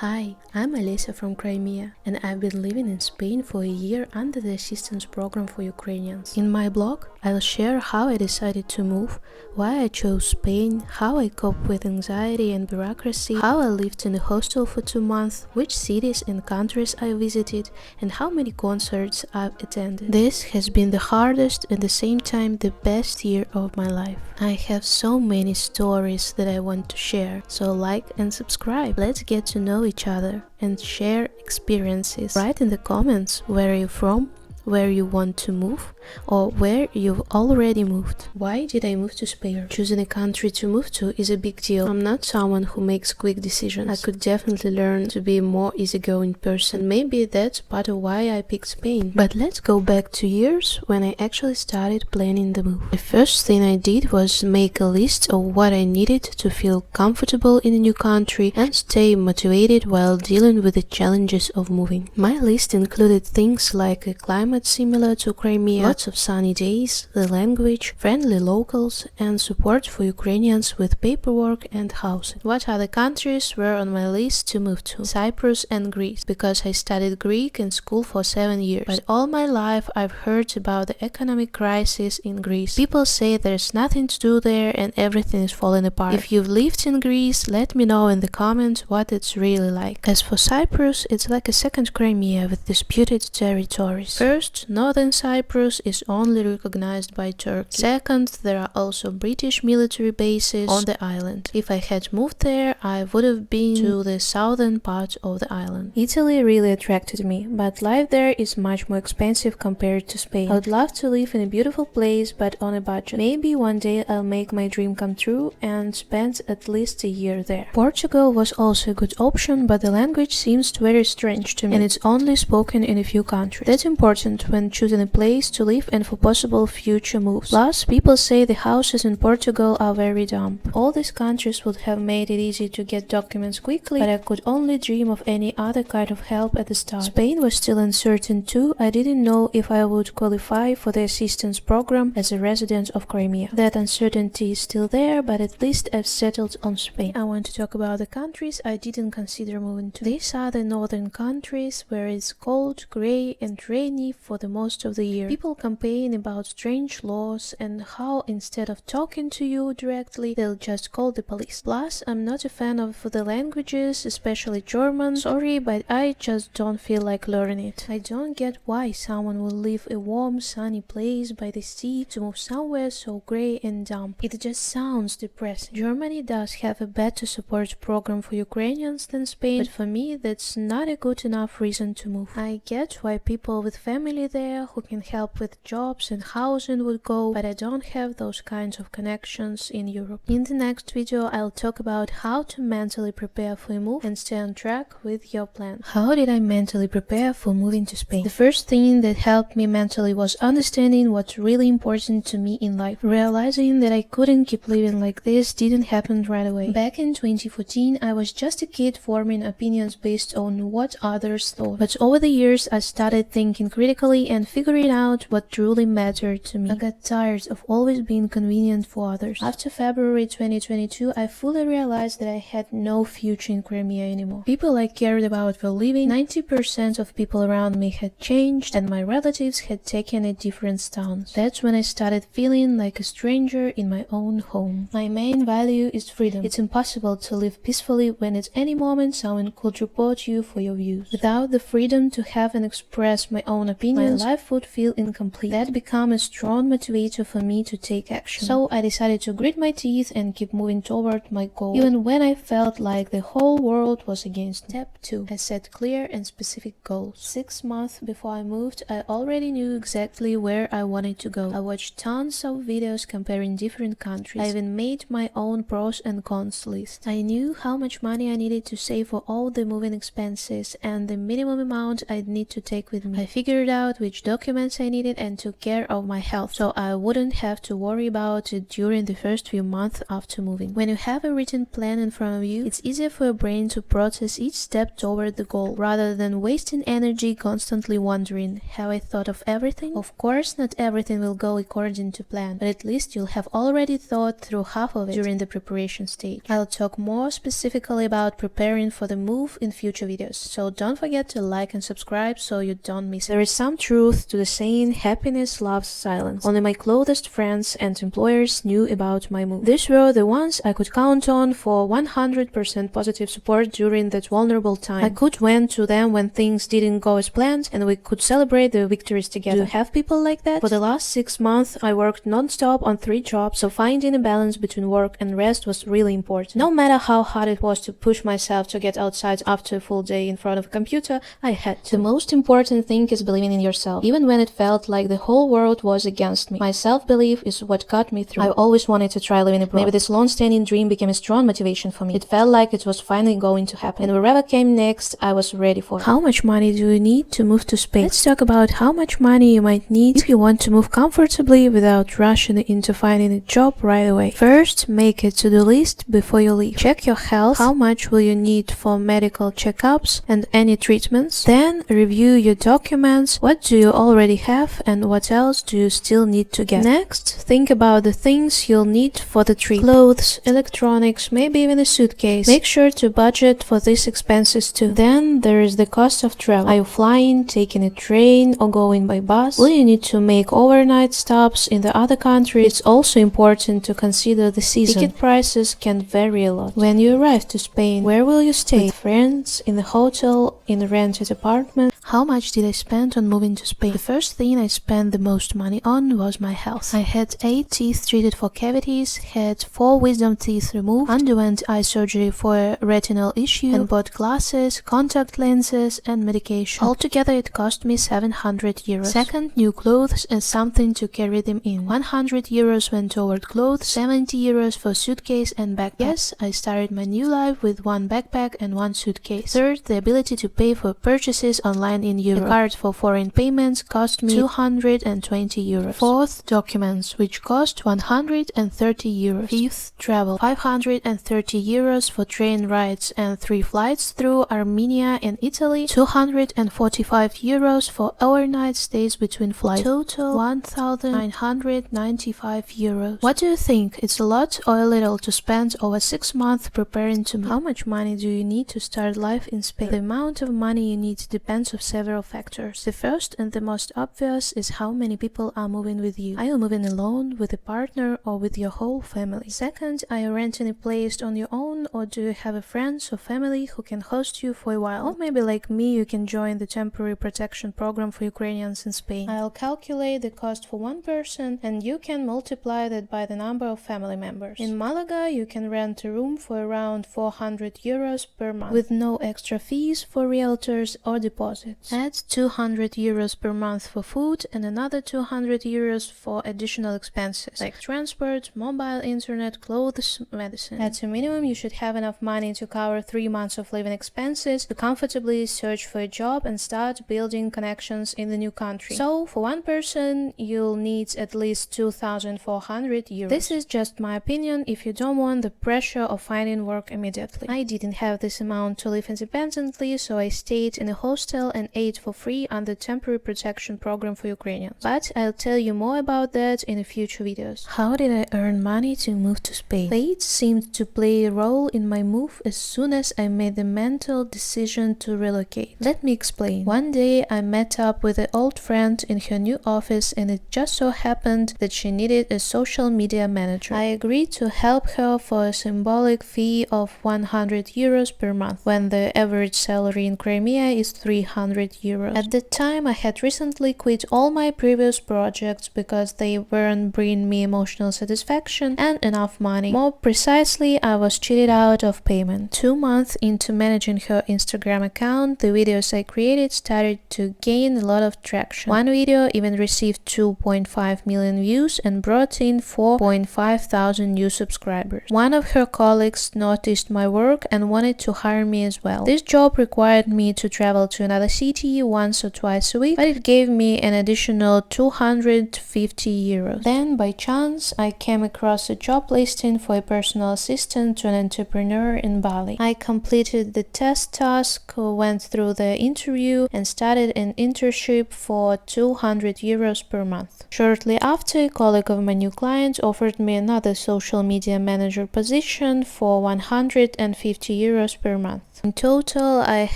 Hi, I'm Alessia from Crimea, and I've been living in Spain for a year under the assistance program for Ukrainians. In my blog, I'll share how I decided to move, why I chose Spain, how I cope with anxiety and bureaucracy, how I lived in a hostel for 2 months, which cities and countries I visited, and how many concerts I've attended. This has been the hardest and at the same time the best year of my life. I have so many stories that I want to share, so like and subscribe. Let's get to know each other and share experiences. Write in the comments where you're from, where you want to move, or where you've already moved. Why did I move to Spain? Choosing a country to move to is a big deal. I'm not someone who makes quick decisions. I could definitely learn to be a more easygoing person. Maybe that's part of why I picked Spain. But let's go back 2 years when I actually started planning the move. The first thing I did was make a list of what I needed to feel comfortable in a new country and stay motivated while dealing with the challenges of moving. My list included things like a climate similar to Crimea, lots of sunny days, the language, friendly locals, and support for Ukrainians with paperwork and housing. What other countries were on my list to move to? Cyprus and Greece, because I studied Greek in school for 7 years. But all my life I've heard about the economic crisis in Greece. People say there's nothing to do there and everything is falling apart. If you've lived in Greece, let me know in the comments what it's really like. As for Cyprus, it's like a second Crimea with disputed territories. First, northern Cyprus is only recognized by Turkey. Second, there are also British military bases on the island. If I had moved there, I would have been to the southern part of the island. Italy really attracted me, but life there is much more expensive compared to Spain. I would love to live in a beautiful place, but on a budget. Maybe one day I'll make my dream come true and spend at least a year there. Portugal was also a good option, but the language seems very strange to me, and it's only spoken in a few countries. That's important when choosing a place to live and for possible future moves. Plus, people say the houses in Portugal are very dumb. All these countries would have made it easy to get documents quickly, but I could only dream of any other kind of help at the start. Spain was still uncertain too. I didn't know if I would qualify for the assistance program as a resident of Crimea. That uncertainty is still there, but at least I've settled on Spain. I want to talk about the countries I didn't consider moving to. These are the northern countries where it's cold, grey and rainy for the most of the year. People complain about strange laws and how instead of talking to you directly, they'll just call the police. Plus, I'm not a fan of the languages, especially German. Sorry, but I just don't feel like learning it. I don't get why someone will leave a warm, sunny place by the sea to move somewhere so grey and damp. It just sounds depressing. Germany does have a better support program for Ukrainians than Spain, but for me, that's not a good enough reason to move. I get why people with family there who can help with jobs and housing would go, but I don't have those kinds of connections in Europe. In the next video, I'll talk about how to mentally prepare for a move and stay on track with your plan. How did I mentally prepare for moving to Spain? The first thing that helped me mentally was understanding what's really important to me in life. Realizing that I couldn't keep living like this didn't happen right away. Back in 2014, I was just a kid forming opinions based on what others thought. But over the years, I started thinking critically and figuring out what truly mattered to me. I got tired of always being convenient for others. After February 2022, I fully realized that I had no future in Crimea anymore. People I cared about were leaving, 90% of people around me had changed, and my relatives had taken a different stance. That's when I started feeling like a stranger in my own home. My main value is freedom. It's impossible to live peacefully when at any moment someone could report you for your views. Without the freedom to have and express my own opinions, my life would feel incomplete. That became a strong motivator for me to take action. So I decided to grit my teeth and keep moving toward my goal, even when I felt like the whole world was against me. Step 2. I set clear and specific goals. 6 months before I moved, I already knew exactly where I wanted to go. I watched tons of videos comparing different countries. I even made my own pros and cons list. I knew how much money I needed to save for all the moving expenses and the minimum amount I'd need to take with me. I figured out which documents I needed it and took care of my health, so I wouldn't have to worry about it during the first few months after moving. When you have a written plan in front of you, it's easier for your brain to process each step toward the goal, rather than wasting energy constantly wondering, have I thought of everything? Of course, not everything will go according to plan, but at least you'll have already thought through half of it during the preparation stage. I'll talk more specifically about preparing for the move in future videos, so don't forget to like and subscribe so you don't miss it. There is some truth to the saying, happiness loves silence. Only my closest friends and employers knew about my move. These were the ones I could count on for 100% positive support during that vulnerable time. I could vent to them when things didn't go as planned, and we could celebrate the victories together. Do you have people like that? For the last 6 months, I worked non-stop on 3 jobs, so finding a balance between work and rest was really important. No matter how hard it was to push myself to get outside after a full day in front of a computer, I had to. The most important thing is believing in yourself, even when it felt like the whole world was against me. My self-belief is what got me through. I always wanted to try living abroad. Maybe this long-standing dream became a strong motivation for me. It felt like it was finally going to happen, and wherever came next, I was ready for it. How much money do you need to move to Spain? Let's talk about how much money you might need if you want to move comfortably without rushing into finding a job right away. First, make a to-do list before you leave. Check your health. How much will you need for medical checkups and any treatments? Then review your documents. What do you already have and what else do you still need to get? Next, think about the things you'll need for the trip. Clothes, electronics, maybe even a suitcase. Make sure to budget for these expenses too. Then there is the cost of travel. Are you flying, taking a train, or going by bus? Will you need to make overnight stops in the other country? It's also important to consider the season. Ticket prices can vary a lot. When you arrive to Spain, where will you stay? With friends, in a hotel, in a rented apartment? How much did I spend on moving to Spain? The first thing I spent the most money on was my health. I had 8 teeth treated for cavities, had 4 wisdom teeth removed, underwent eye surgery for a retinal issue, and bought glasses, contact lenses, and medication. Altogether, it cost me 700 euros. Second, new clothes and something to carry them in. 100 euros went toward clothes, 70 euros for suitcase and backpack. Yes, I started my new life with 1 backpack and 1 suitcase. Third, the ability to pay for purchases online in Europe. A card for foreign payments cost me 220 euros. Fourth, documents, which cost 130 euros. Fifth, travel, 530 euros for train rides and 3 flights through Armenia and Italy, 245 euros for overnight stays between flights. Total 1,995 euros. What do you think? It's a lot or a little to spend over 6 months preparing to move? How much money do you need to start life in Spain? The amount of money you need depends on several factors. The first and the most obvious is how many people are moving with you. Are you moving alone, with a partner, or with your whole family? Second, are you renting a place on your own, or do you have a friends or family who can host you for a while? Or maybe like me, you can join the temporary protection program for Ukrainians in Spain. I'll calculate the cost for 1 person, and you can multiply that by the number of family members. In Malaga, you can rent a room for around 400 euros per month, with no extra fees for realtors or deposits. Add 200 euros per month for food and another 200 euros for additional expenses, like transport, mobile internet, clothes, medicine. At a minimum, you should have enough money to cover 3 months of living expenses, to comfortably search for a job and start building connections in the new country. So, for 1 person, you'll need at least 2,400 euros. This is just my opinion if you don't want the pressure of finding work immediately. I didn't have this amount to live independently, so I stayed in a hostel and ate for free under temporary protection program for Ukrainians. But I'll tell you more about that in future videos. How did I earn money to move to Spain? Fate seemed to play a role in my move as soon as I made the mental decision to relocate. Let me explain. One day I met up with an old friend in her new office, and it just so happened that she needed a social media manager. I agreed to help her for a symbolic fee of 100 euros per month, when the average salary in Crimea is 300 euros. At the time, I had recently quit all my previous projects because they weren't bringing me emotional satisfaction and enough money. More precisely, I was cheated out of payment. 2 months into managing her Instagram account, the videos I created started to gain a lot of traction. One video even received 2.5 million views and brought in 4.5 thousand new subscribers. One of her colleagues noticed my work and wanted to hire me as well. This job required me to travel to another city once or twice a week, but it gave me an additional 250 euros. Then, by chance, I came across a job listing for a personal assistant to an entrepreneur in Bali. I completed the test task, went through the interview, and started an internship for 200 euros per month. Shortly after, a colleague of my new client offered me another social media manager position for 150 euros per month. In total, I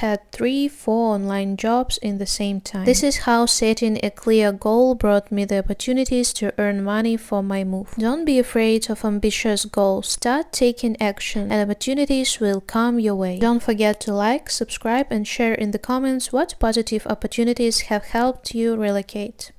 had 3-4 online jobs in the same time. This is how setting a clear goal brought me the opportunities to earn money for my move. Don't be afraid of ambitious goals. Start taking action and opportunities will come your way. Don't forget to like, subscribe, and share in the comments what positive opportunities have helped you relocate.